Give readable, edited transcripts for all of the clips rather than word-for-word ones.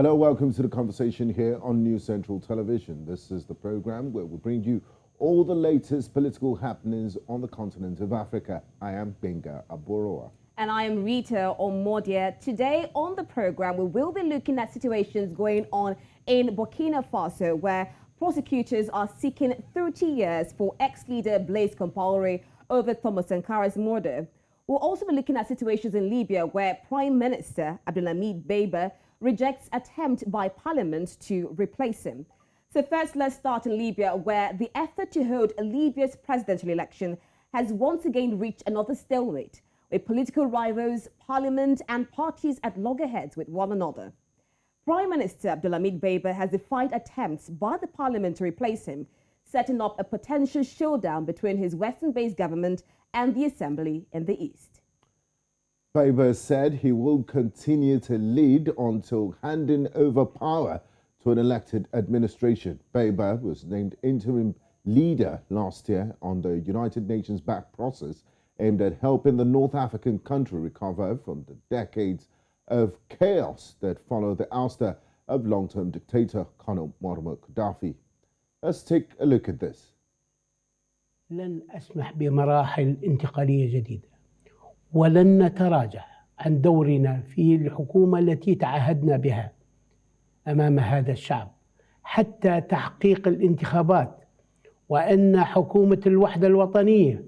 Hello, welcome to the conversation here on News Central Television. This is the program where we bring you all the latest political happenings on the continent of Africa. I am Gbenga, Aborowa. And I am Rita, Omodia. Today on the program, we will be looking at situations going on in Burkina Faso, where prosecutors are seeking 30 years for ex-leader Blaise Compaore over Thomas Sankara's murder. We'll also be looking at situations in Libya, where Prime Minister Dbeibah rejects attempt by Parliament to replace him. So first, let's start in Libya, where the effort to hold Libya's presidential election has once again reached another stalemate, with political rivals, parliament and parties at loggerheads with one another. Prime Minister Dbeibah has defied attempts by the parliament to replace him, setting up a potential showdown between his Western-based government and the assembly in the east. Dbeibah said he will continue to lead until handing over power to an elected administration. Dbeibah was named interim leader last year on the United Nations-backed process aimed at helping the North African country recover from the decades of chaos that followed the ouster of long-term dictator Colonel Muammar Gaddafi. Let's take a look at this. لن أسمح بمراحل انتقالية جديدة ولن نتراجع عن دورنا في الحكومة التي تعهدنا بها أمام هذا الشعب حتى تحقيق الانتخابات، وأن حكومة الوحدة الوطنية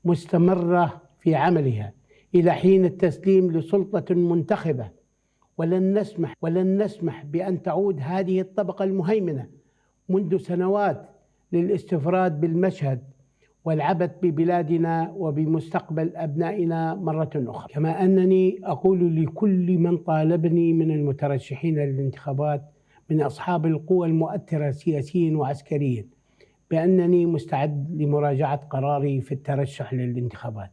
مستمرة في عملها إلى حين التسليم لسلطة منتخبة. ولن نسمح بأن تعود هذه الطبقة المهيمنة منذ سنوات للاستفراد بالمشهد والعبث ببلادنا وبمستقبل أبنائنا مرة أخرى. كما أنني أقول لكل من طالبني من المترشحين للانتخابات من أصحاب القوى المؤثرة سياسيا وعسكريا بأنني مستعد لمراجعة قراري في الترشح للانتخابات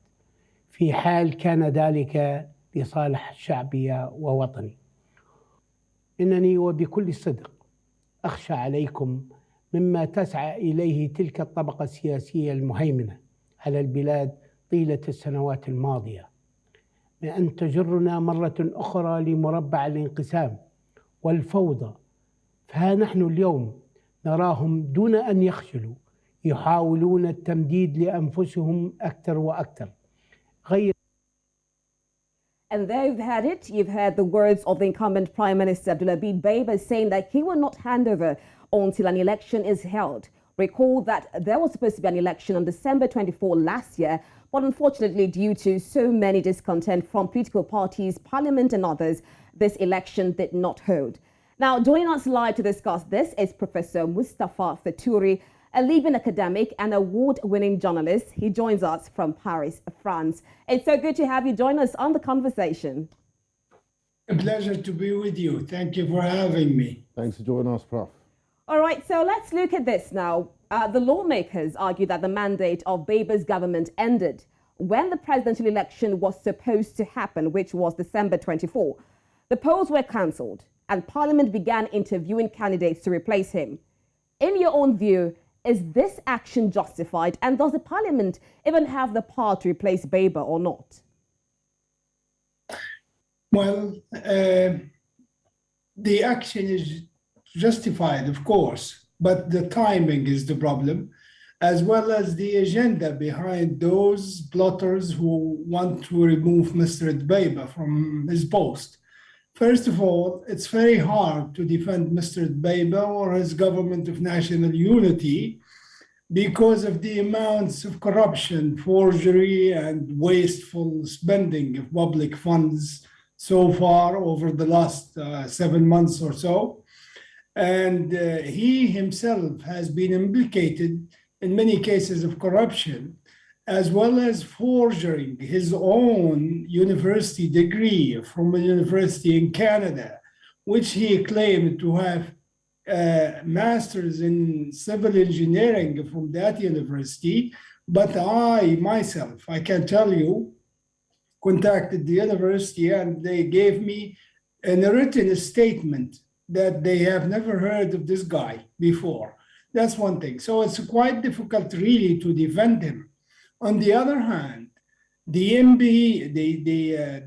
في حال كان ذلك لصالح شعبي ووطني. إنني وبكل صدق أخشى عليكم مما تسعى إليه تلك الطبقة السياسية المهيمنة على البلاد طيلة السنوات الماضية، من أن تجرنا مرة أخرى لمربع الانقسام والفوضى. فها نحن اليوم نراهم دون أن يخجلوا يحاولون التمديد لأنفسهم أكثر وأكثر. And there you've had it. You've heard the words of the incumbent Prime Minister Dbeibah saying that he will not hand over until an election is held. Recall that there was supposed to be an election on December 24 last year, but unfortunately, due to so many discontent from political parties, parliament and others, this election did not hold. Now, joining us live to discuss this is Professor Mustafa Fetouri, a Libyan academic and award-winning journalist. He joins us from Paris, France. It's so good to have you join us on the conversation. A pleasure to be with you. Thank you for having me. Thanks for joining us, Prof. All right, so let's look at this now. The lawmakers argue that the mandate of Dbeibah's government ended when the presidential election was supposed to happen, which was December 24. The polls were cancelled and Parliament began interviewing candidates to replace him. In your own view, is this action justified, and does the Parliament even have the power to replace Dbeibah or not? Well, the action is justified, of course, but the timing is the problem, as well as the agenda behind those plotters who want to remove Mr. Dbeibah from his post. First of all, it's very hard to defend Mr. Dbeibah or his government of national unity because of the amounts of corruption, forgery, and wasteful spending of public funds so far over the last 7 months or so. And he himself has been implicated in many cases of corruption, as well as forging his own university degree from a university in Canada, which he claimed to have a master's in civil engineering from that university. But I can tell you, contacted the university and they gave me a written statement that they have never heard of this guy before. That's one thing. So it's quite difficult really to defend him. On the other hand, the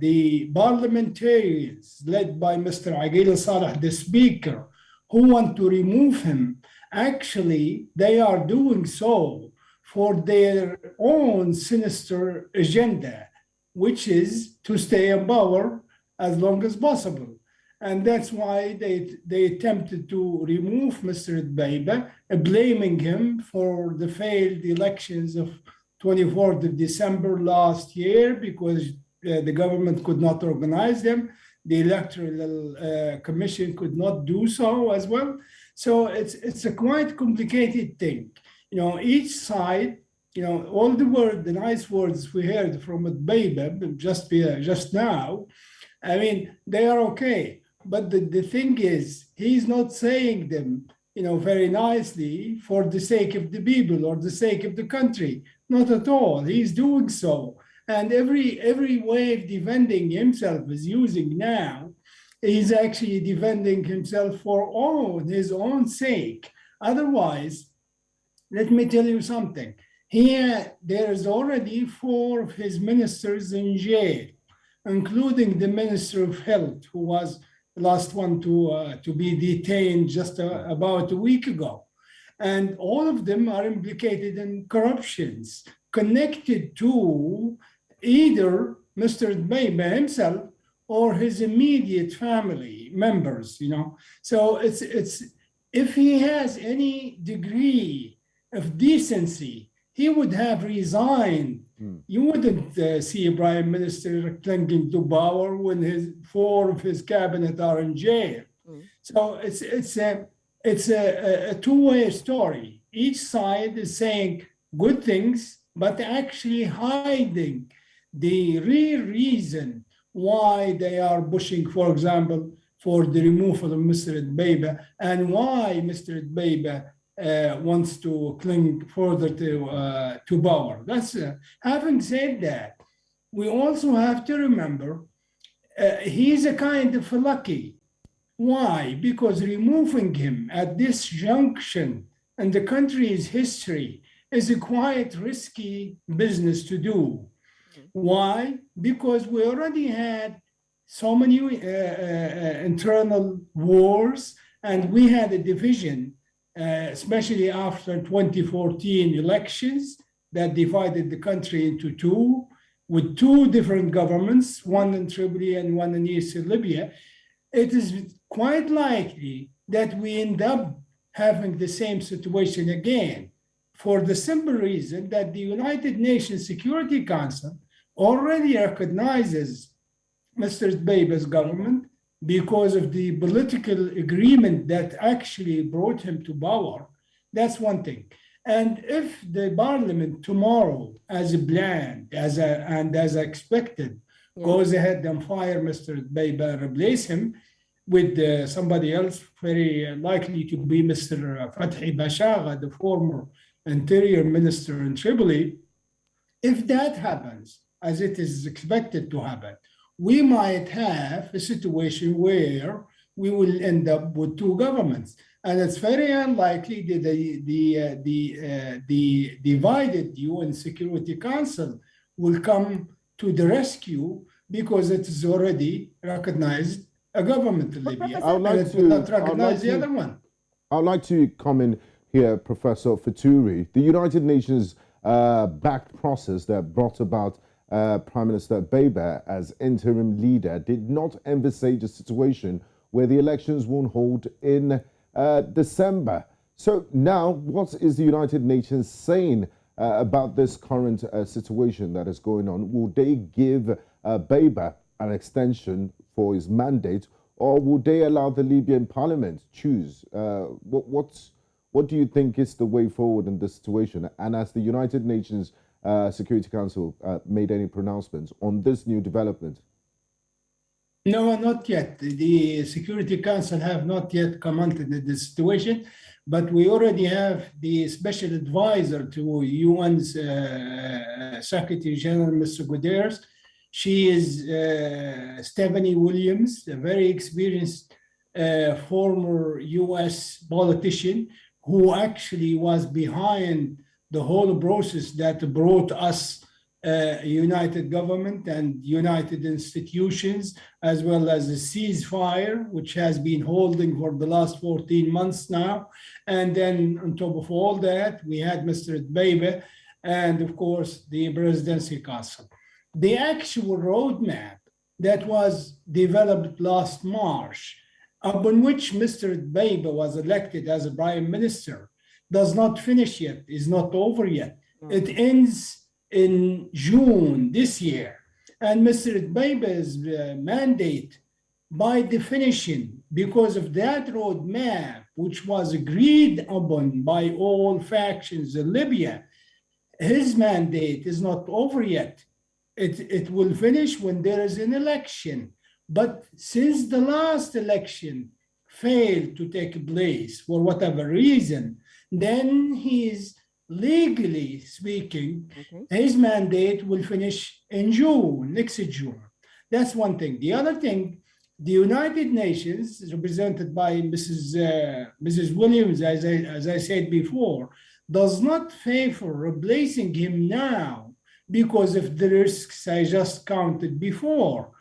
the parliamentarians led by Mr. Aqil Saleh, the speaker, who want to remove him, actually they are doing so for their own sinister agenda, which is to stay in power as long as possible. And that's why they attempted to remove Mr. Dbeibah, blaming him for the failed elections of 24th of December last year because the government could not organize them. The Electoral Commission could not do so as well. So it's a quite complicated thing. Each side, all the nice words we heard from Dbeibah just now, I mean, they are okay. But the thing is, he's not saying them, very nicely for the sake of the people or the sake of the country. Not at all. He's doing so. And every way of defending himself is using now, he's actually defending himself for his own sake. Otherwise, let me tell you something. Here, there's already 4 of his ministers in jail, including the Minister of Health, who was the last one to be detained just about a week ago. And all of them are implicated in corruptions connected to either Mr. Dbeibah himself or his immediate family members, So it's if he has any degree of decency, he would have resigned. You wouldn't see a prime minister clinging to power when 4 of his cabinet are in jail. So it's a two-way story. Each side is saying good things, but actually hiding the real reason why they are pushing, for example, for the removal of Mr. Dbeibah and why Mr. Dbeibah wants to cling further to power. That's having said that, we also have to remember he's a kind of lucky. Why? Because removing him at this junction in the country's history is a quite risky business to do. Why? Because we already had so many internal wars, and we had a division, especially after 2014 elections that divided the country into 2, with 2 different governments, one in Tripoli and one in Eastern Libya. It is quite likely that we end up having the same situation again, for the simple reason that the United Nations Security Council already recognizes Mr. Dbeibah's government because of the political agreement that actually brought him to power. That's one thing. And if the parliament tomorrow, as planned and as expected, goes ahead and fire Mr. Dbeibah and replace him with somebody else, very likely to be Mr. Fathi Bashagha, the former interior minister in Tripoli, if that happens, as it is expected to happen, we might have a situation where we will end up with 2 governments. And it's very unlikely that the divided UN Security Council will come to the rescue, because it is already recognized a government in Libya. I would like and it will not recognize the other one. I'd like to come in here, Professor Fetouri. The United Nations backed process that brought about Prime Minister Dbeibah as interim leader did not envisage a situation where the elections won't hold in December. So now, what is the United Nations saying about this current situation that is going on? Will they give Dbeibah an extension for his mandate, or will they allow the Libyan parliament choose? What do you think is the way forward in this situation? And has the United Nations Security Council made any pronouncements on this new development? No, not yet. The Security Council have not yet commented on this situation, but we already have the special advisor to UN's Secretary General, Mr. Guterres. She is Stephanie Williams, a very experienced former US politician who actually was behind the whole process that brought us united government and united institutions, as well as a ceasefire, which has been holding for the last 14 months now. And then on top of all that, we had Mr. Dbeibah and, of course, the presidency council. The actual roadmap that was developed last March, upon which Mr. Dbeibah was elected as a prime minister, does not finish yet, is not over yet. It ends in June this year. And Mr. Dbeibah's mandate, by definition, because of that roadmap, which was agreed upon by all factions in Libya, his mandate is not over yet. It will finish when there is an election. But since the last election failed to take place for whatever reason, then he's legally speaking, his mandate will finish in June, next June. That's one thing. The other thing, the United Nations, represented by Mrs. Williams, as I said before, does not favor replacing him now because of the risks I just counted before.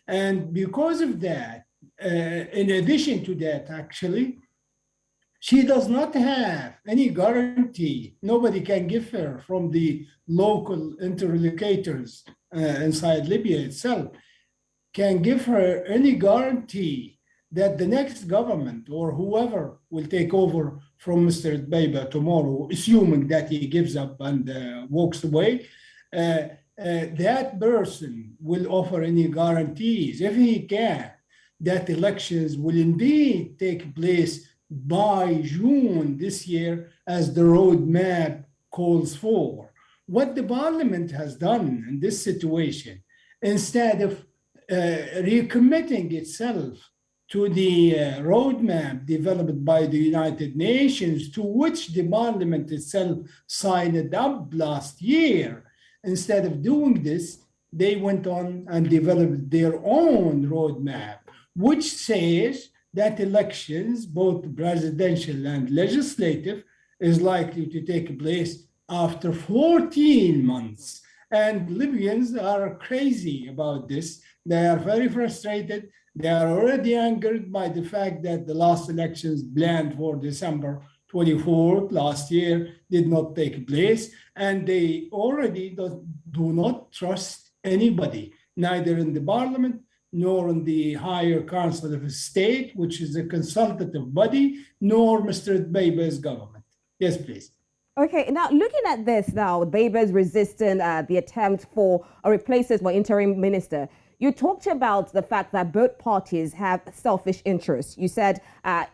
And because of that, in addition to that, actually, she does not have any guarantee. Nobody can give her from the local interlocutors inside Libya itself, can give her any guarantee that the next government or whoever will take over from Mr. Dbeibah tomorrow, assuming that he gives up and walks away, that person will offer any guarantees, if he can, that elections will indeed take place by June this year, as the roadmap calls for. What the parliament has done in this situation, instead of recommitting itself to the roadmap developed by the United Nations, to which the parliament itself signed up last year, instead of doing this, they went on and developed their own roadmap, which says that elections, both presidential and legislative, is likely to take place after 14 months. And Libyans are crazy about this. They are very frustrated. They are already angered by the fact that the last elections planned for December 24th last year did not take place. And they already do not trust anybody, neither in the parliament nor in the higher council of state, which is a consultative body, nor Mr. Dbeibah's government. Yes, please. Okay, now looking at this now, Dbeibah is resisting the attempt for a replacement for interim minister. You talked about the fact that both parties have selfish interests. You said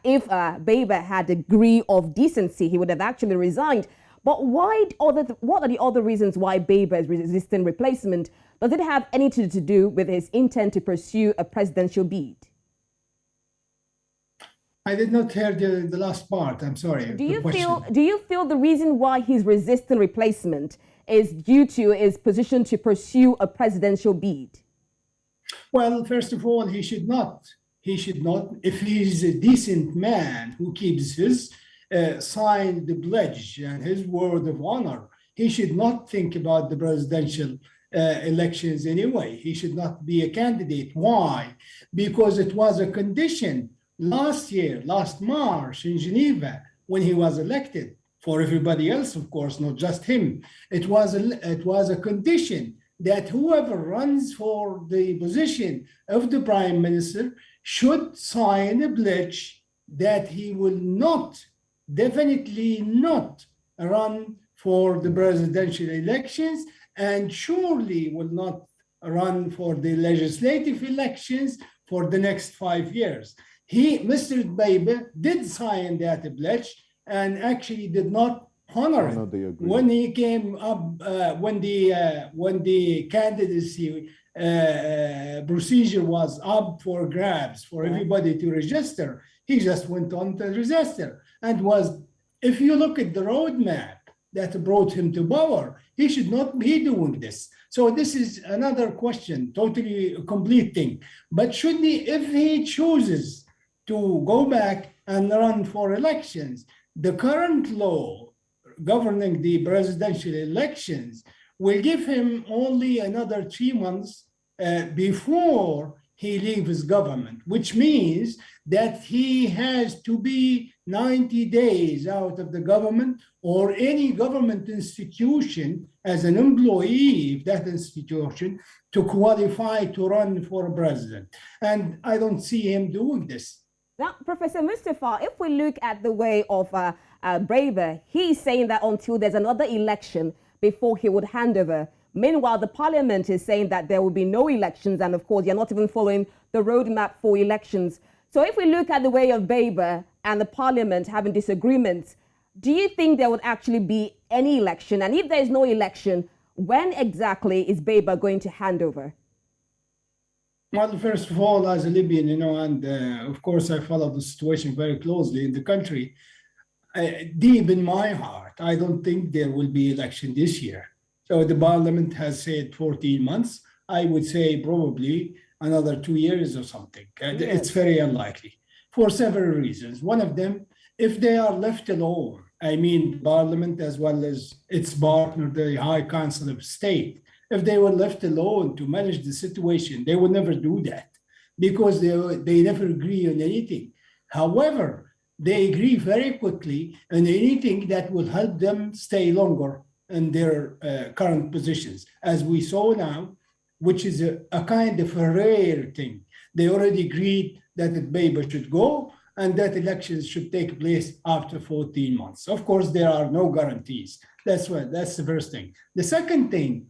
if Dbeibah had a degree of decency, he would have actually resigned. But what are the other reasons why Dbeibah is resisting replacement? Does it have anything to do with his intent to pursue a presidential bid? I did not hear the last part. I'm sorry. Do you feel the reason why he's resisting replacement is due to his position to pursue a presidential bid? Well, first of all, he should not. He should not. If he's a decent man who keeps his signed the pledge and his word of honor, he should not think about the presidential elections anyway. He should not be a candidate. Why? Because it was a condition last year, last March in Geneva, when he was elected. For everybody else, of course, not just him. It was a condition that whoever runs for the position of the prime minister should sign a pledge that he will not, definitely not, run for the presidential elections, and surely will not run for the legislative elections for the next 5 years. Mr. Dbeibah did sign that pledge and actually did not honor it. When he came up, when the candidacy procedure was up for grabs for everybody to register, he just went on to register and was, if you look at the roadmap that brought him to power, he should not be doing this. So this is another question, totally a complete thing. But should he, if he chooses to go back and run for elections, the current law governing the presidential elections will give him only another 3 months before he leaves government, which means that he has to be 90 days out of the government or any government institution as an employee of that institution to qualify to run for president. And I don't see him doing this. Now, Professor Mustafa, if we look at the way of Dbeibah, he's saying that until there's another election before he would hand over. Meanwhile, the parliament is saying that there will be no elections, and of course, you're not even following the roadmap for elections. So if we look at the way of Dbeibah and the parliament having disagreements, do you think there would actually be any election? And if there is no election, when exactly is Dbeibah going to hand over? Well, first of all, as a Libyan, and of course, I follow the situation very closely in the country. Deep in my heart, I don't think there will be election this year. So the parliament has said 14 months. I would say probably another 2 years or something. Yes. It's very unlikely for several reasons. One of them, if they are left alone, I mean, parliament as well as its partner, the High Council of State, if they were left alone to manage the situation, they would never do that because they never agree on anything. However, they agree very quickly on anything that will help them stay longer in their current positions, as we saw now, which is a kind of a rare thing. They already agreed that Dbeibah should go and that elections should take place after 14 months. Of course, there are no guarantees. That's the first thing. The second thing,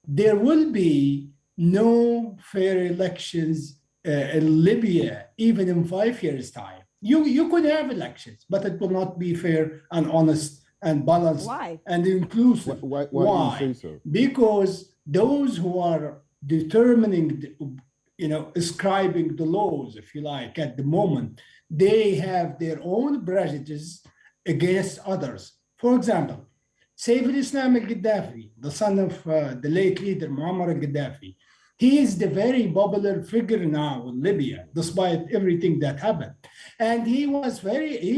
there will be no fair elections in Libya, even in 5 years' time. You could have elections, but it will not be fair and honest and balanced. Why? And inclusive. Why do you say so? Because those who are determining, ascribing the laws, if you like, at the moment, they have their own prejudices against others. For example, Saif al-Islam al-Gaddafi, the son of the late leader Muammar al-Gaddafi, he is the very popular figure now in Libya, despite everything that happened. And he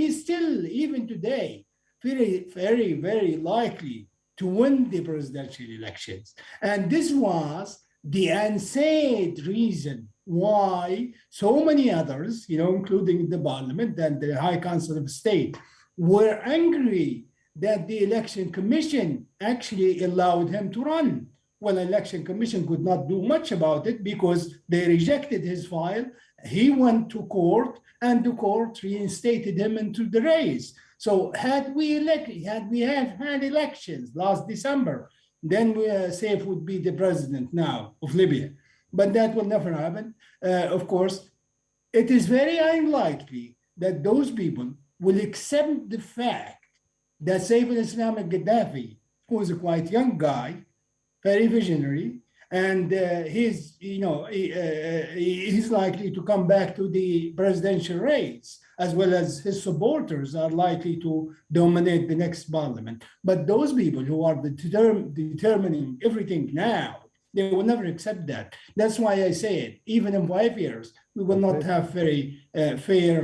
is still, even today, very, very, very likely to win the presidential elections. And this was the unsaid reason why so many others, including the parliament and the High Council of State, were angry that the election commission actually allowed him to run. Well, election commission could not do much about it because they rejected his file. He went to court and the court reinstated him into the race. So had we had elections last December, then Saif would be the president now of Libya. But that will never happen. Of course, it is very unlikely that those people will accept the fact that Saif al-Islam al-Gaddafi, who is a quite young guy, very visionary, and he's likely to come back to the presidential race, as well as his supporters are likely to dominate the next parliament. But those people who are determining everything now, they will never accept that. That's why I say even in 5 years, we will not have very fair,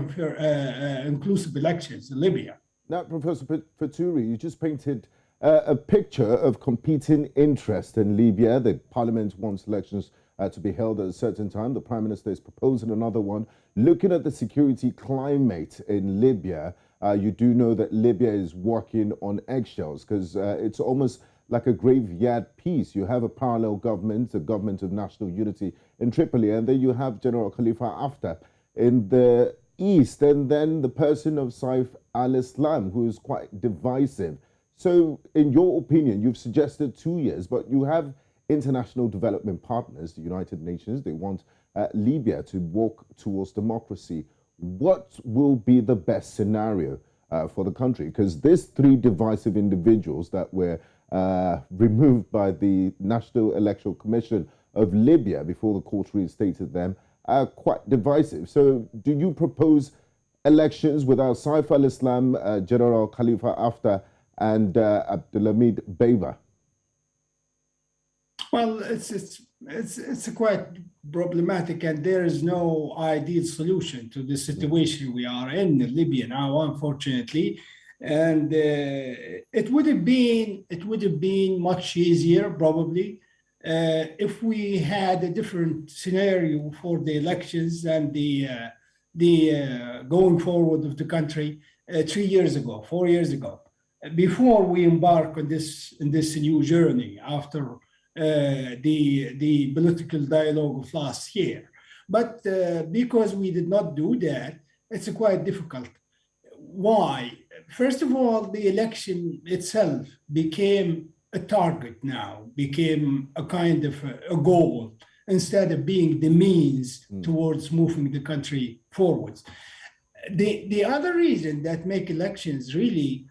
inclusive elections in Libya. Now, Professor Fetouri, you just painted a picture of competing interest in Libya. The parliament wants elections to be held at a certain time. The Prime Minister is proposing another one. Looking at the security climate in Libya, you do know that Libya is walking on eggshells because it's almost like a graveyard piece. You have a parallel government, a government of national unity in Tripoli, and then you have General Khalifa Haftar in the east, and then the person of Saif al-Islam, who is quite divisive. So in your opinion, you've suggested 2 years, but you have international development partners, the United Nations. They want Libya to walk towards democracy. What will be the best scenario for the country? Because these three divisive individuals that were removed by the National Electoral Commission of Libya before the court reinstated them are quite divisive. So do you propose elections without Saif al-Islam, General Khalifa Haftar, and Abdulhamid Dbeibah? Well, it's quite problematic, and there is no ideal solution to the situation we are in Libya now, unfortunately. And it would have been much easier probably if we had a different scenario for the elections and the going forward of the country 3 years ago, 4 years ago, before we embark on this new journey after the political dialogue of last year. But because we did not do that, it's quite difficult. Why? First of all, the election itself became a target now, became a kind of a goal instead of being the means towards moving the country forwards. The other reason that make elections really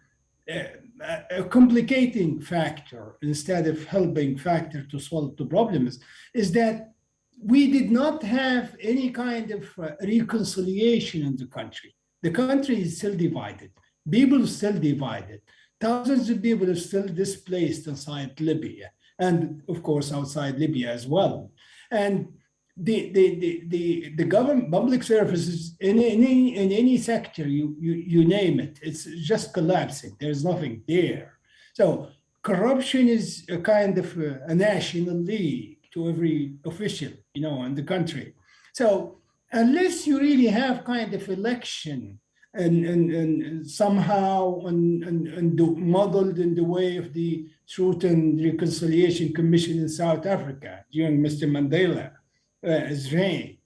a complicating factor instead of helping factor to solve the problems is that we did not have any kind of reconciliation in the country. The country is still divided. People are still divided. Thousands of people are still displaced inside Libya, and of course outside Libya as well. And the government, public services in any sector, you name it, it's just collapsing. There's nothing there. So corruption is a kind of a national league to every official, in the country. So unless you really have kind of election and somehow modeled in the way of the Truth and Reconciliation Commission in South Africa during Mr. Mandela's reign,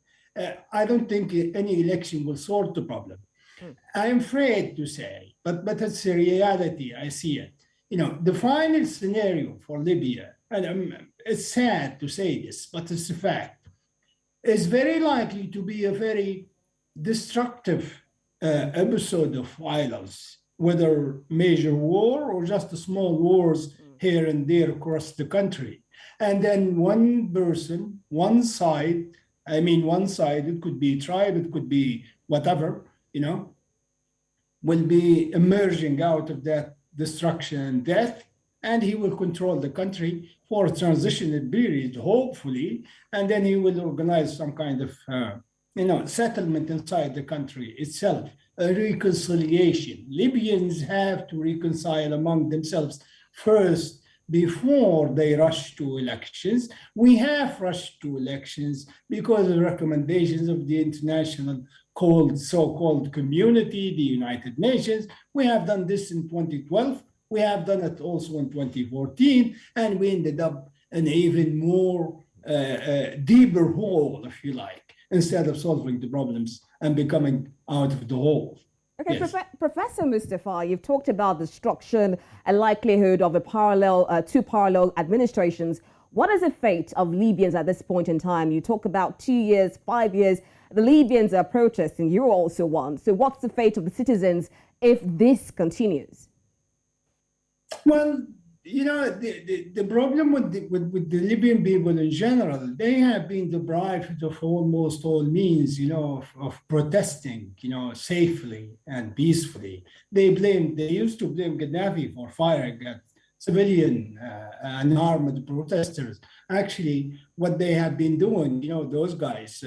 I don't think any election will solve the problem. I'm afraid to say, but it's a reality. I see it. The final scenario for Libya, and it's sad to say this, but it's a fact, is very likely to be a very destructive episode of violence, whether major war or just small wars here and there across the country. And then one person, one side, it could be tribe, it could be whatever, will be emerging out of that destruction and death, and he will control the country for a transitional period, hopefully, and then he will organize some kind of settlement inside the country itself, a reconciliation. Libyans have to reconcile among themselves first before they rush to elections. We have rushed to elections because of recommendations of the international so-called community, the United Nations. We have done this in 2012. We have done it also in 2014, and we ended up in an even more deeper hole, if you like, instead of solving the problems and becoming out of the hole. Okay, Yes. Professor Mustafa, you've talked about destruction and likelihood of two parallel administrations. What is the fate of Libyans at this point in time? You talk about 2 years, 5 years. The Libyans are protesting. You're also one. So what's the fate of the citizens if this continues? Well, the problem with the Libyan people in general, they have been deprived of almost all means, of protesting, safely and peacefully. They used to blame Gaddafi for firing at civilian and armed protesters. Actually, what they have been doing, those guys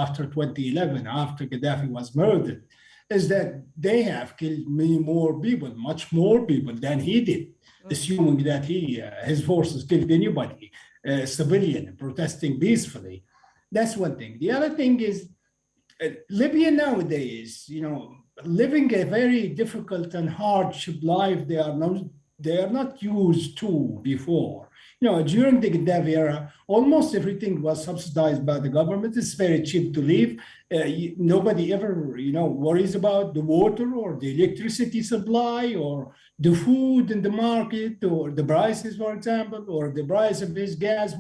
after 2011, after Gaddafi was murdered, is that they have killed many more people, much more people than he did, assuming that his forces killed anybody, civilian, protesting peacefully. That's one thing. The other thing is Libya nowadays, living a very difficult and hardship life they are not used to before. During the Gaddafi era, almost everything was subsidized by the government. It's very cheap to live. Nobody ever, worries about the water or the electricity supply or the food in the market or the prices, for example, or the price of his gas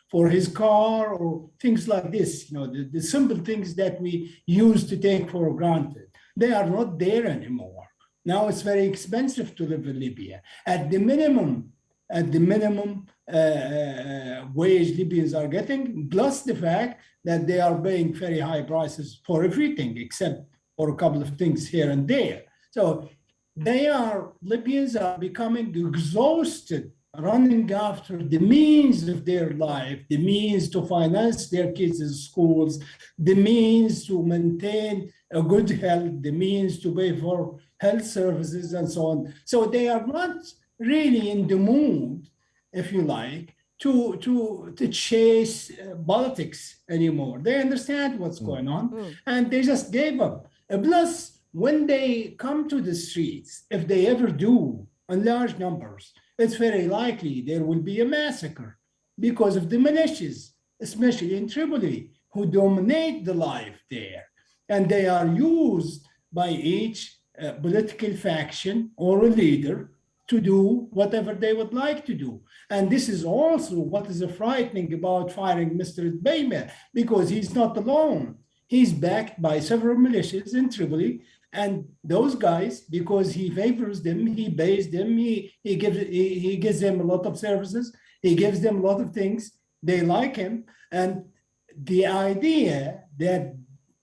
for his car or things like this. The simple things that we used to take for granted. They are not there anymore. Now it's very expensive to live in Libya. At the minimum wage Libyans are getting, plus the fact that they are paying very high prices for everything except for a couple of things here and there. So Libyans are becoming exhausted running after the means of their life, the means to finance their kids' schools, the means to maintain a good health, the means to pay for health services and so on. So they are not really in the mood, if you like, to chase politics anymore. They understand what's going on, and they just gave up. Plus, when they come to the streets, if they ever do in large numbers, it's very likely there will be a massacre because of the militias, especially in Tripoli, who dominate the life there. And they are used by each political faction or a leader to do whatever they would like to do. And this is also what is frightening about firing Mr. Dbeibah, because he's not alone. He's backed by several militias in Tripoli, and those guys, because he favors them, he pays them, he gives them a lot of services, he gives them a lot of things, they like him. And the idea that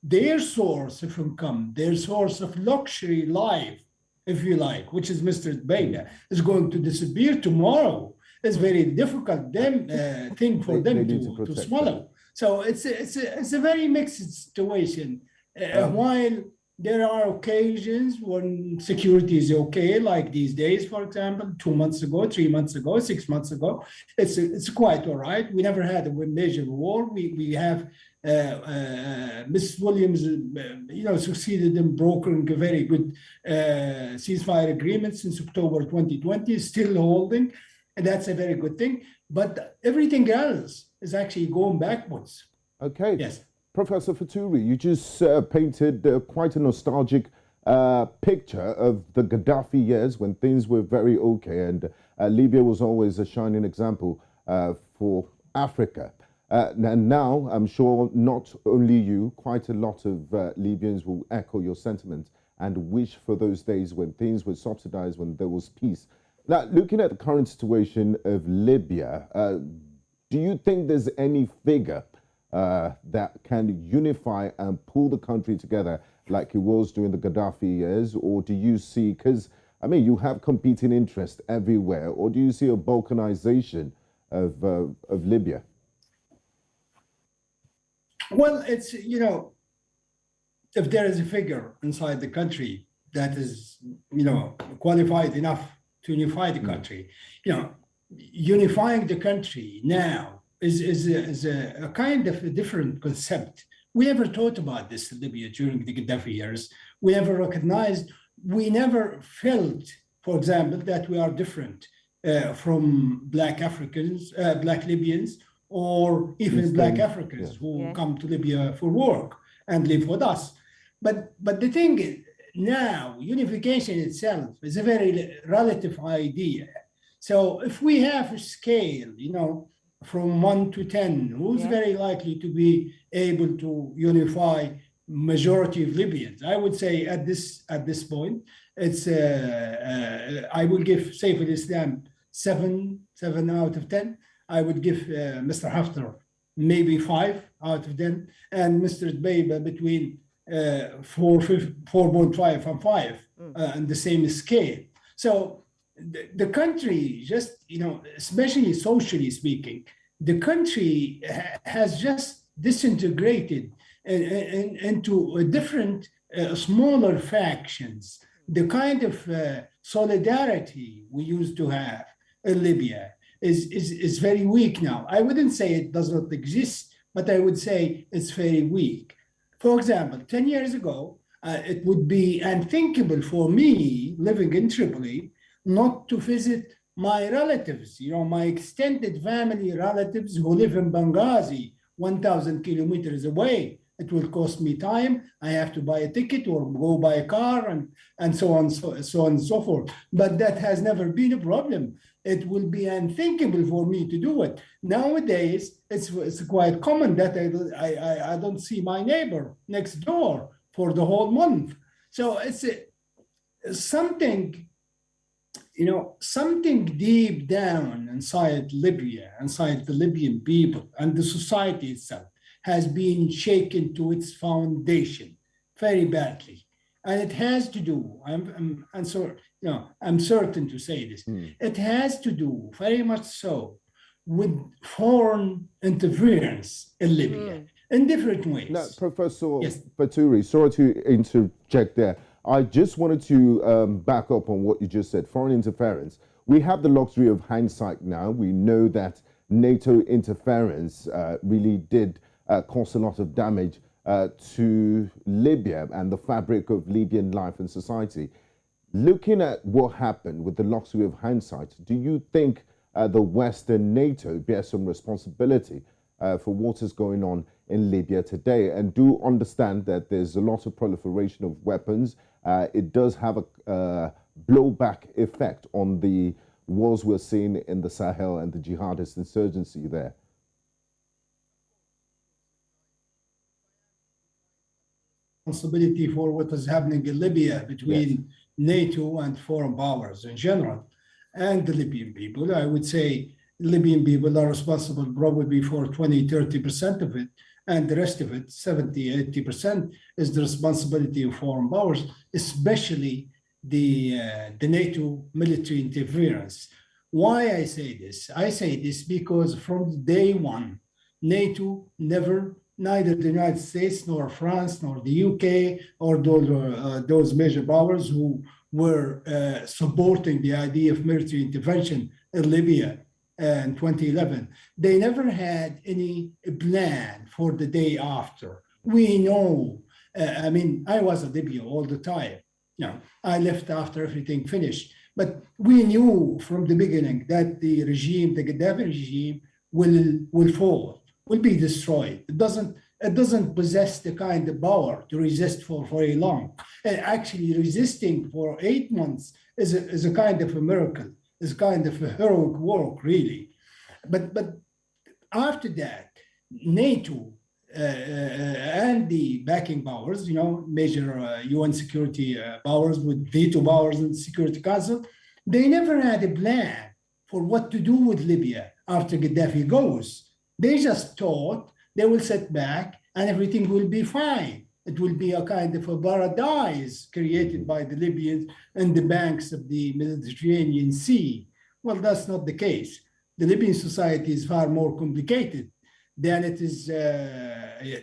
their source of income, their source of luxury life, if you like, which is Mr. Dbeibah, is going to disappear tomorrow. It's very difficult thing for them to swallow. So it's a very mixed situation. While there are occasions when security is okay, like these days, for example, 2 months ago, 3 months ago, 6 months ago, it's quite all right. We never had a major war. We have Ms. Williams, succeeded in brokering a very good ceasefire agreement since October 2020, still holding, and that's a very good thing. But everything else is actually going backwards. Okay. Yes. Professor Fetouri, you just painted quite a nostalgic picture of the Gaddafi years when things were very okay, and Libya was always a shining example for Africa. And now, I'm sure not only you, quite a lot of Libyans will echo your sentiment and wish for those days when things were subsidized, when there was peace. Now, looking at the current situation of Libya, do you think there's any figure that can unify and pull the country together like it was during the Gaddafi years? Or do you see, because, I mean, you have competing interests everywhere, or do you see a balkanization of Libya? Well, it's, if there is a figure inside the country that is, qualified enough to unify the country, unifying the country now is a kind of a different concept. We never thought about this in Libya during the Gaddafi years. We never recognized, we never felt, for example, that we are different from Black Africans, Black Libyans, or even Black Africans who come to Libya for work and live with us. But the thing is, now, unification itself is a very relative idea. So if we have a scale, from 1 to 10, who's very likely to be able to unify majority of Libyans? I would say at this point, it's I will give Saif al-Islam 7 out of 10. I would give Mr. Haftar maybe 5 out of 10, and Mr. Dbeibah between 4.5 and 5 on the same scale. So the country just, especially socially speaking, the country has just disintegrated into different smaller factions. The kind of solidarity we used to have in Libya is very weak now. I wouldn't say it does not exist, but I would say it's very weak. For example, 10 years ago, it would be unthinkable for me living in Tripoli not to visit my relatives, my extended family relatives who live in Benghazi, 1,000 kilometers away. It will cost me time. I have to buy a ticket or go by a car and so on and so forth. But that has never been a problem. It will be unthinkable for me to do it. Nowadays, it's quite common that I don't see my neighbor next door for the whole month. So it's something, something deep down inside Libya, inside the Libyan people and the society itself has been shaken to its foundation very badly. and it has to do, I'm sorry, I'm certain to say this, it has to do very much so with foreign interference in Libya in different ways. Now, Professor Yes. Fetouri, sorry to interject there. I just wanted to back up on what you just said, foreign interference. We have the luxury of hindsight now. We know that NATO interference really did cause a lot of damage to Libya and the fabric of Libyan life and society. Looking at what happened with the luxury of hindsight, do you think the West and NATO bear some responsibility for what is going on in Libya today? And do understand that there's a lot of proliferation of weapons. It does have a blowback effect on the wars we're seeing in the Sahel and the jihadist insurgency there. Responsibility for what is happening in Libya between NATO and foreign powers in general and the Libyan people. I would say Libyan people are responsible probably for 20-30% of it, and the rest of it, 70-80%, is the responsibility of foreign powers, especially the NATO military interference. Why I say this? I say this because from day one, NATO neither the United States nor France nor the UK or those major powers who were supporting the idea of military intervention in Libya in 2011, they never had any plan for the day after. We know, I was in Libya all the time. I left after everything finished. But we knew from the beginning that the regime, the Gaddafi regime, will fall, will be destroyed. It doesn't possess the kind of power to resist for very long. And actually resisting for 8 months is a kind of a miracle, is kind of a heroic work, really. But after that, NATO and the backing powers, major UN security powers with veto powers in the Security Council, they never had a plan for what to do with Libya after Gaddafi goes. They just thought they will sit back and everything will be fine. It will be a kind of a paradise created by the Libyans on the banks of the Mediterranean Sea. Well, that's not the case. The Libyan society is far more complicated than it is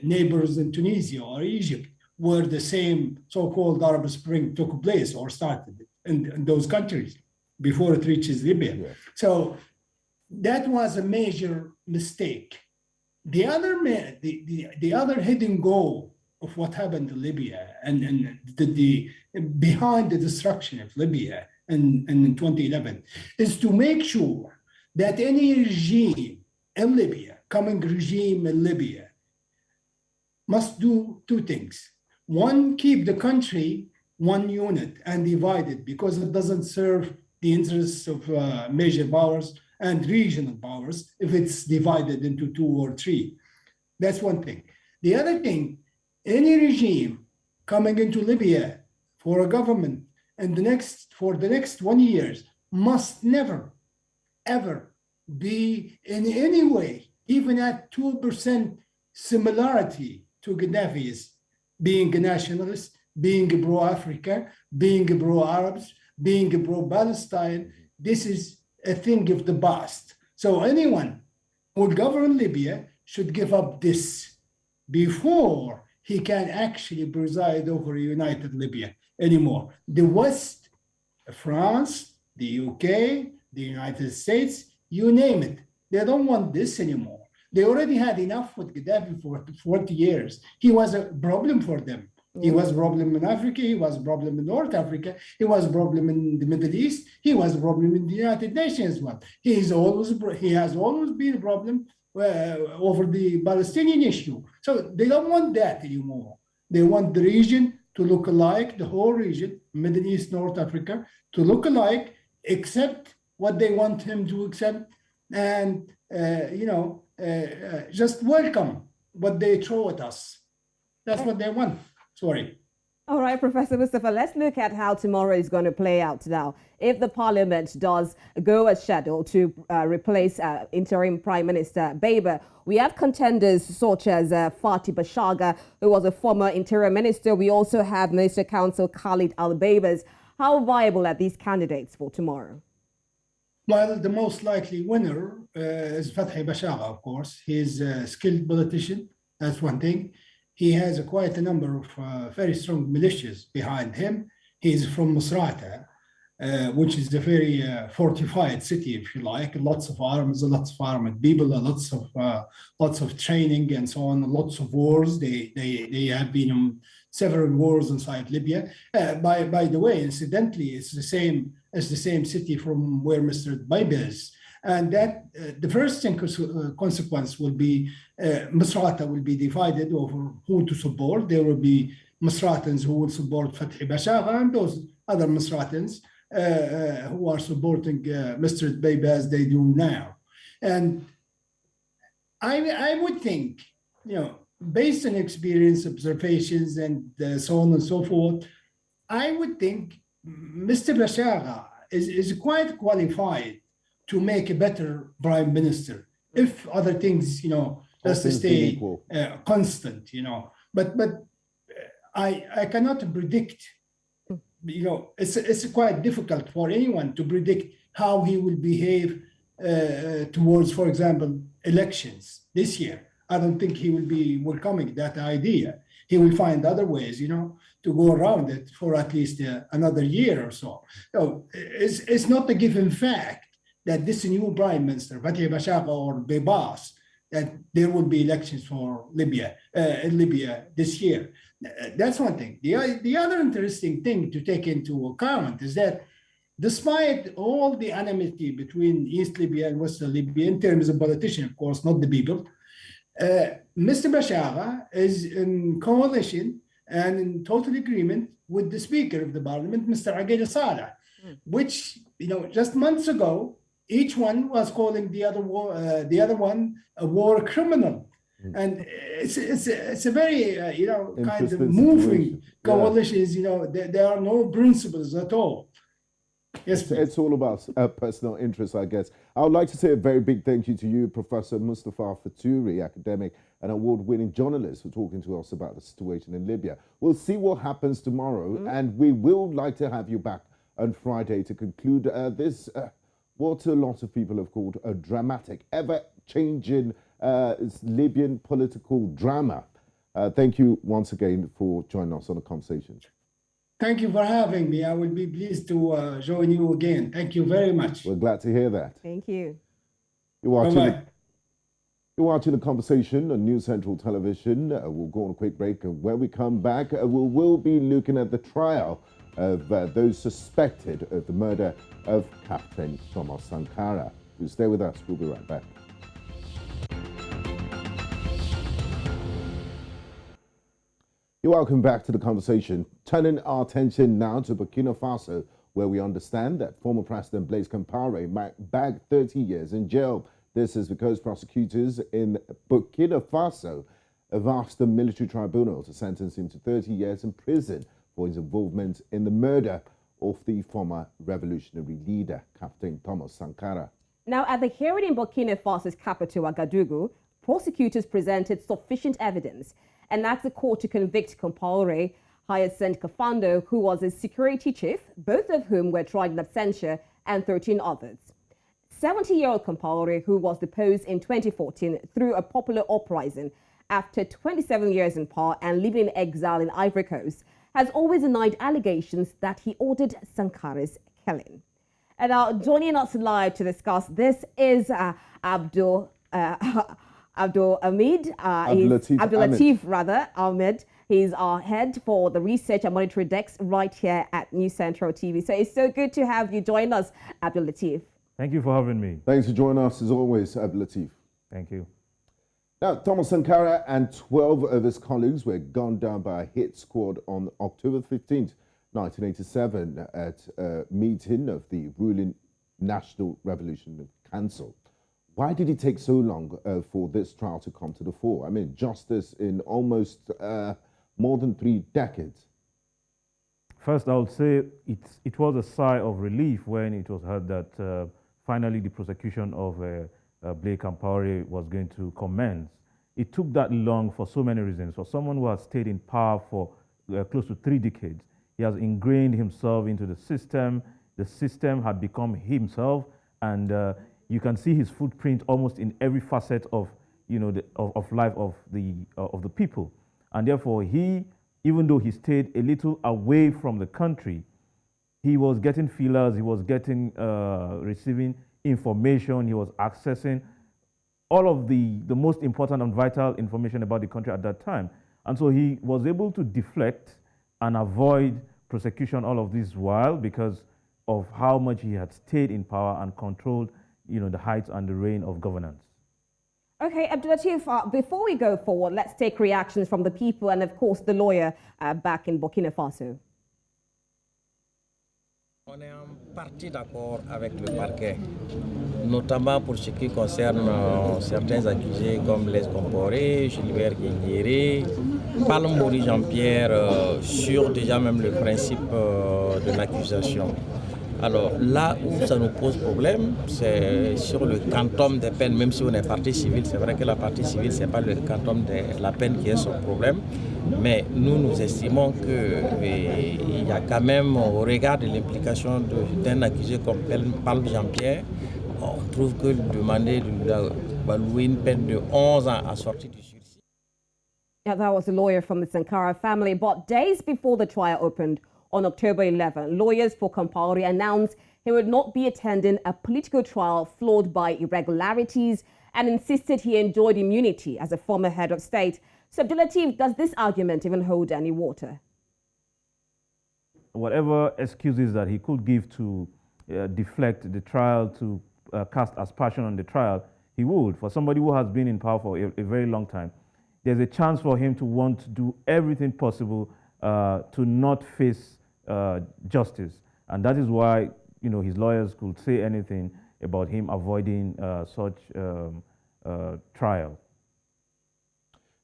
neighbors in Tunisia or Egypt, where the same so-called Arab Spring took place or started in those countries before it reaches Libya. Yeah. So that was a major mistake. The other hidden goal of what happened in Libya and behind the destruction of Libya in 2011 is to make sure that any regime in Libya, coming regime in Libya, must do two things. One, keep the country one unit and divided because it doesn't serve the interests of major powers and regional powers if it's divided into 2 or 3. That's one thing. The other thing, any regime coming into Libya for a government and for the next 1 year must never, ever be in any way, even at 2% similarity to Gaddafi's, being a nationalist, being a pro-Africa, being a pro-Arabs, being a pro-Palestine. This is a thing of the past. So anyone who will govern Libya should give up this before he can actually preside over a united Libya anymore. The West, France, the UK, the United States, you name it, they don't want this anymore. They already had enough with Gaddafi for 40 years. He was a problem for them. He was a problem in Africa, he was a problem in North Africa, he was a problem in the Middle East, he was a problem in the United Nations as well. He has always been a problem over the Palestinian issue. So they don't want that anymore. They want the region to look alike, the whole region, Middle East, North Africa, to look alike, accept what they want him to accept, and just welcome what they throw at us. That's what they want. Sorry. All right, Professor Mustafa, let's look at how tomorrow is going to play out now. If the parliament does go as scheduled to replace interim Prime Minister Dbeibah, we have contenders such as Fatih Bashaga, who was a former interior minister. We also have Minister Council Khalid Al-Baibas. How viable are these candidates for tomorrow? Well, the most likely winner is Fatih Bashaga, of course. He's a skilled politician, that's one thing. He has quite a number of very strong militias behind him. He's from Misrata, which is a very fortified city, if you like. Lots of arms, lots of armed people, lots of training, and so on. Lots of wars. They have been in several wars inside Libya. By the way, incidentally, it's the same city from where Mr. Dbeibah is. And that the first consequence will be Misrata will be divided over who to support. There will be Misratans who will support Fatih Bashaga and those other Misratans who are supporting Mr. Dbeibah as they do now. And I would think, based on experience, observations, and so on and so forth, I would think Mr. Bashaga is quite qualified to make a better prime minister if other things, just stay constant, But I cannot predict. It's quite difficult for anyone to predict how he will behave towards, for example, elections this year. I don't think he will be welcoming that idea. He will find other ways, to go around it for at least another year or so. So it's not a given fact that this new prime minister, Fatih Bashaga or Bebas, that there will be elections for Libya in Libya this year. That's one thing. The other interesting thing to take into account is that despite all the enmity between East Libya and Western Libya in terms of politicians, of course, not the people, Mr. Bashaga is in coalition and in total agreement with the Speaker of the Parliament, Mr. Aqil Saleh, which, just months ago, each one was calling the other one a war criminal. And it's a very, kind of moving coalitions, there are no principles at all. Yes, it's all about personal interest, I guess. I would like to say a very big thank you to you, Professor Mustafa Fetouri, academic and award-winning journalist, for talking to us about the situation in Libya. We'll see what happens tomorrow, and we will like to have you back on Friday to conclude this, what a lot of people have called a dramatic, ever-changing Libyan political drama. Thank you once again for joining us on the conversation. Thank you for having me. I will be pleased to join you again. Thank you very much. We're glad to hear that. Thank you. You're watching the conversation on News Central Television. We'll go on a quick break, and when we come back, we will be looking at the trial of those suspected of the murder of Captain Thomas Sankara. You stay with us. We'll be right back. You're welcome back to the conversation. Turning our attention now to Burkina Faso, where we understand that former President Blaise Compaore might bag 30 years in jail. This is because prosecutors in Burkina Faso have asked the military tribunal to sentence him to 30 years in prison for his involvement in the murder of the former revolutionary leader, Captain Thomas Sankara. Now, at the hearing in Burkina Faso's capital, Ouagadougou, prosecutors presented sufficient evidence and asked the court to convict Compaore, Hyacinth Kafando, who was a security chief, both of whom were tried in absentia, and 13 others. 70-year-old Compaore, who was deposed in 2014 through a popular uprising after 27 years in power and living in exile in Ivory Coast, has always denied allegations that he ordered Sankara's killing. And now, joining us live to discuss this is Abdul Latif Ahmed. He's our head for the research and monitoring desk right here at News Central TV. So it's so good to have you join us, Abdul Latif. Thank you for having me. Thanks for joining us as always, Abdul Latif. Thank you. Now, Thomas Sankara and 12 of his colleagues were gunned down by a hit squad on October 15th, 1987 at a meeting of the ruling National Revolutionary Council. Why did it take so long for this trial to come to the fore? I mean, justice in almost more than 3 decades. First, I would say it was a sigh of relief when it was heard that finally the prosecution of Blaise Compaore was going to commence. It took that long for so many reasons. For someone who has stayed in power for close to 3 decades, he has ingrained himself into the system. The system had become himself, and you can see his footprint almost in every facet of, of life of the people. And therefore, even though he stayed a little away from the country, he was getting feelers, he was getting, receiving information, he was accessing all of the most important and vital information about the country at that time. And so he was able to deflect and avoid prosecution all of this while because of how much he had stayed in power and controlled, the height and the reign of governance. Okay, Abdulatif, before we go forward, let's take reactions from the people and, of course, the lawyer back in Burkina Faso. On est en partie d'accord avec le parquet, notamment pour ce qui concerne certains accusés comme Blaise Compaore, Gilbert Guéguéré, Palmori Jean-Pierre, sur déjà même le principe de l'accusation. Alors là où ça nous pose problème, c'est sur le quantum des peines, même si on est partie civile. C'est vrai que la partie civile, ce n'est pas le quantum de la peine qui est son problème. Mais nous estimons qu'il y a quand même, au regard de l'implication d'un accusé comme Palme Jean-Pierre, on trouve que demander de louer une peine de 11 ans à sortir du sursis. Yeah, that was a lawyer from the Sankara family. But days before the trial opened, on October 11, lawyers for Compaore announced he would not be attending a political trial flawed by irregularities and insisted he enjoyed immunity as a former head of state. So, Abdulatif, does this argument even hold any water? Whatever excuses that he could give to deflect the trial, to cast aspersion on the trial, he would. For somebody who has been in power for a very long time, there's a chance for him to want to do everything possible to not face justice. And that is why, his lawyers could say anything about him avoiding such trial.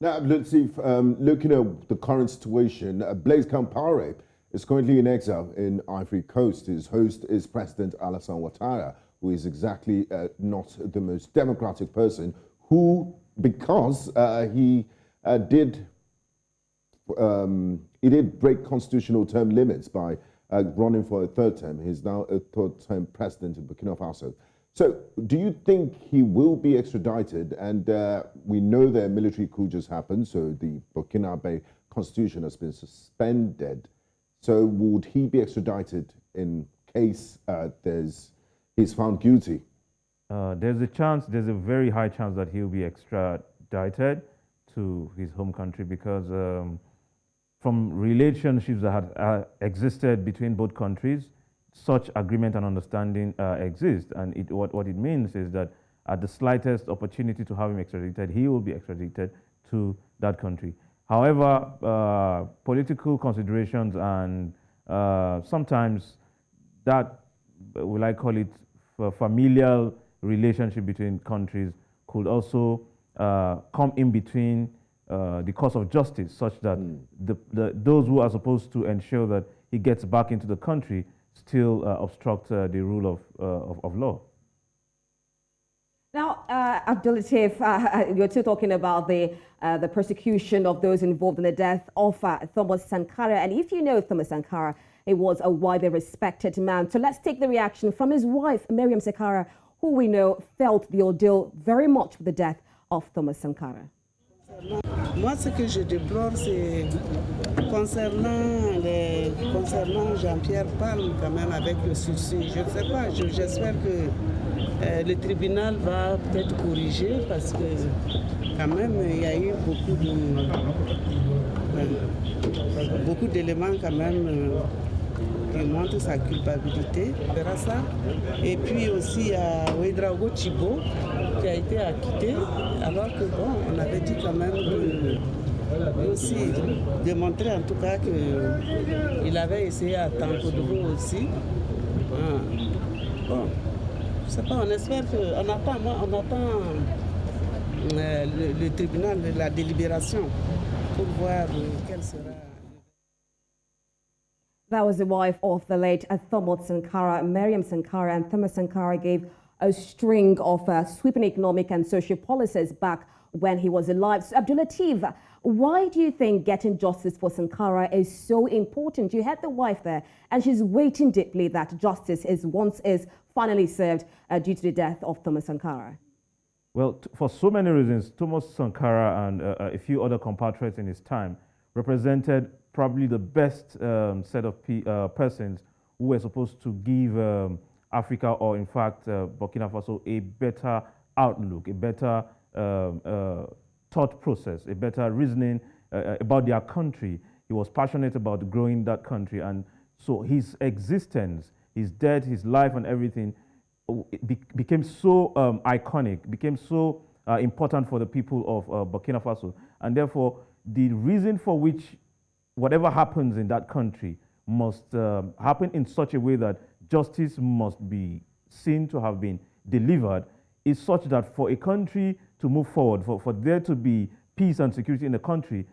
Now, let's see, looking at the current situation, Blaise Compaore is currently in exile in Ivory Coast. His host is President Alassane Ouattara, who is exactly not the most democratic person, because he did break constitutional term limits by running for a 3rd term. He's now a 3rd term president of Burkina Faso. So do you think he will be extradited? And we know that a military coup just happened, so the Burkina constitution has been suspended. So would he be extradited in case he's found guilty? There's a very high chance that he'll be extradited to his home country because from relationships that had existed between both countries, such agreement and understanding exist. And what it means is that at the slightest opportunity to have him extradited, he will be extradited to that country. However, political considerations and sometimes that, will I call it, familial relationship between countries could also come in between the cause of justice, such that those who are supposed to ensure that he gets back into the country still obstruct the rule of law. Now, Abdulatif, you're still talking about the persecution of those involved in the death of Thomas Sankara. And if you know Thomas Sankara, he was a widely respected man. So let's take the reaction from his wife, Mariam Sankara, who we know felt the ordeal very much with the death of Thomas Sankara. Moi, ce que je déplore, c'est concernant Jean-Pierre Palme, quand même, avec le sursis. Je ne sais pas, j'espère que le tribunal va peut-être corriger parce que, quand même, il y a eu beaucoup d'éléments, quand même, qui montrent sa culpabilité. On verra ça. Et puis aussi, il y a Ouedraogo Chibo qui a été acquitté, alors que, bon, on avait dit quand même que, aussi démontrer en tout cas qu'il avait essayé à Tankodou aussi. Bon, je sais pas, on espère que, on attend le tribunal, la délibération pour voir quelle sera. That was the wife of the late Thomas Sankara, Miriam Sankara, and Thomas Sankara gave a string of sweeping economic and social policies back when he was alive. So, Abdul Latif, why do you think getting justice for Sankara is so important? You had the wife there, and she's waiting deeply that justice is finally served due to the death of Thomas Sankara. Well, for so many reasons, Thomas Sankara and a few other compatriots in his time represented probably the best set of persons who were supposed to give Africa, or in fact Burkina Faso, a better outlook, a better thought process, a better reasoning about their country. He was passionate about growing that country, and so his existence, his death, his life and everything became so iconic, became so important for the people of Burkina Faso. And therefore, the reason for which whatever happens in that country must happen in such a way that justice must be seen to have been delivered is such that for a country to move forward, for there to be peace and security in the country,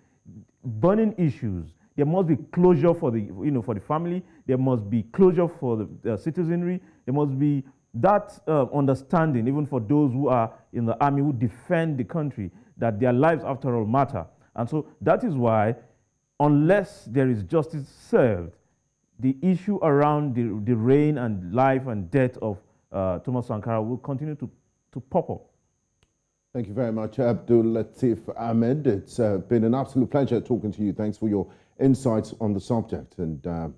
burning issues, there must be closure for the, for the family, there must be closure for the citizenry, there must be that understanding, even for those who are in the army, who defend the country, that their lives after all matter. And so that is why, unless there is justice served, the issue around the reign and life and death of Thomas Sankara will continue to pop up. Thank you very much, Abdul Latif Ahmed. It's been an absolute pleasure talking to you. Thanks for your insights on the subject. And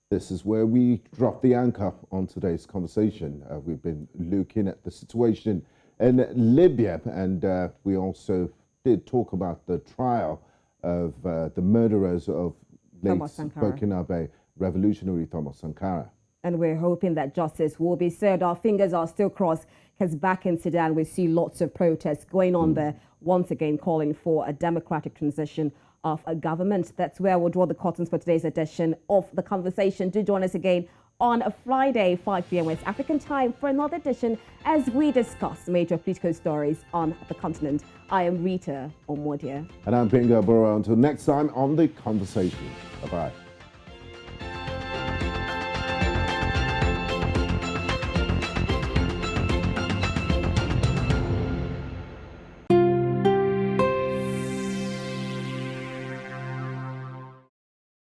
this is where we drop the anchor on today's conversation. We've been looking at the situation in Libya, and we also did talk about the trial of the murderers of late Burkina revolutionary Thomas Sankara. And we're hoping that justice will be served. Our fingers are still crossed, because back in Sudan, we see lots of protests going on there, once again calling for a democratic transition of a government. That's where we'll draw the curtains for today's edition of The Conversation. Do join us again on a Friday, 5 p.m. West African time for another edition as we discuss major political stories on the continent. I am Rita Omodia. And I'm Gbenga, Aborowa. Until next time on The Conversation. Bye-bye.